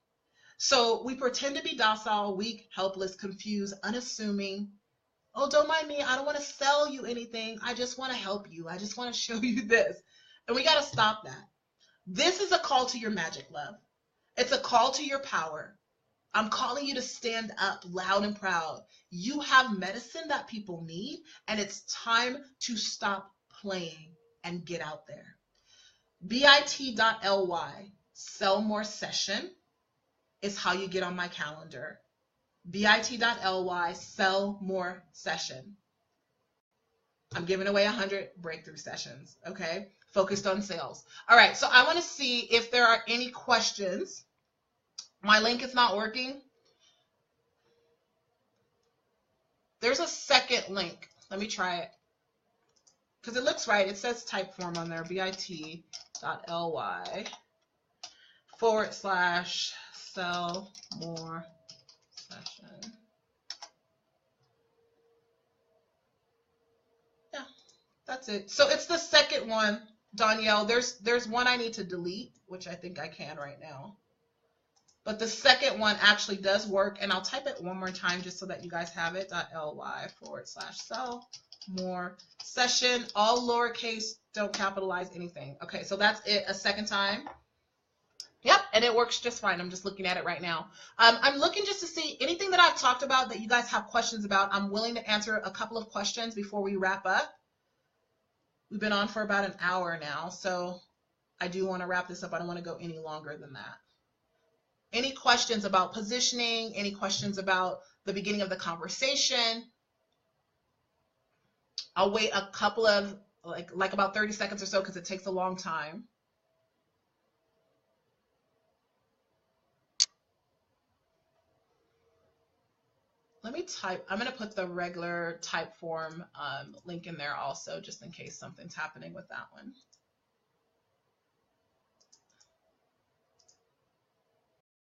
So we pretend to be docile, weak, helpless, confused, unassuming. Oh, don't mind me. I don't want to sell you anything. I just want to help you. I just want to show you this. And we got to stop that. This is a call to your magic, love. It's a call to your power. I'm calling you to stand up loud and proud. You have medicine that people need, and it's time to stop playing and get out there. bit.ly, sell more session is how you get on my calendar. bit.ly, sell more session. I'm giving away 100 breakthrough sessions, okay? Focused on sales. All right, so I want to see if there are any questions. My link is not working. There's a second link. Let me try it. Because it looks right. It says Typeform on there, bit.ly / sell more session. Yeah, that's it. So it's the second one, Danielle. There's one I need to delete, which I think I can right now. But the second one actually does work, and I'll type it one more time just so that you guys have it. .ly / sell more session, all lowercase, don't capitalize anything. Okay, so that's it a second time. Yep, and it works just fine. I'm just looking at it right now. I'm looking just to see anything that I've talked about that you guys have questions about. I'm willing to answer a couple of questions before we wrap up. We've been on for about an hour now, so I do want to wrap this up. I don't want to go any longer than that. Any questions about positioning? Any questions about the beginning of the conversation? I'll wait a couple of, like about 30 seconds or so because it takes a long time. Let me type, I'm going to put the regular Typeform link in there also, just in case something's happening with that one.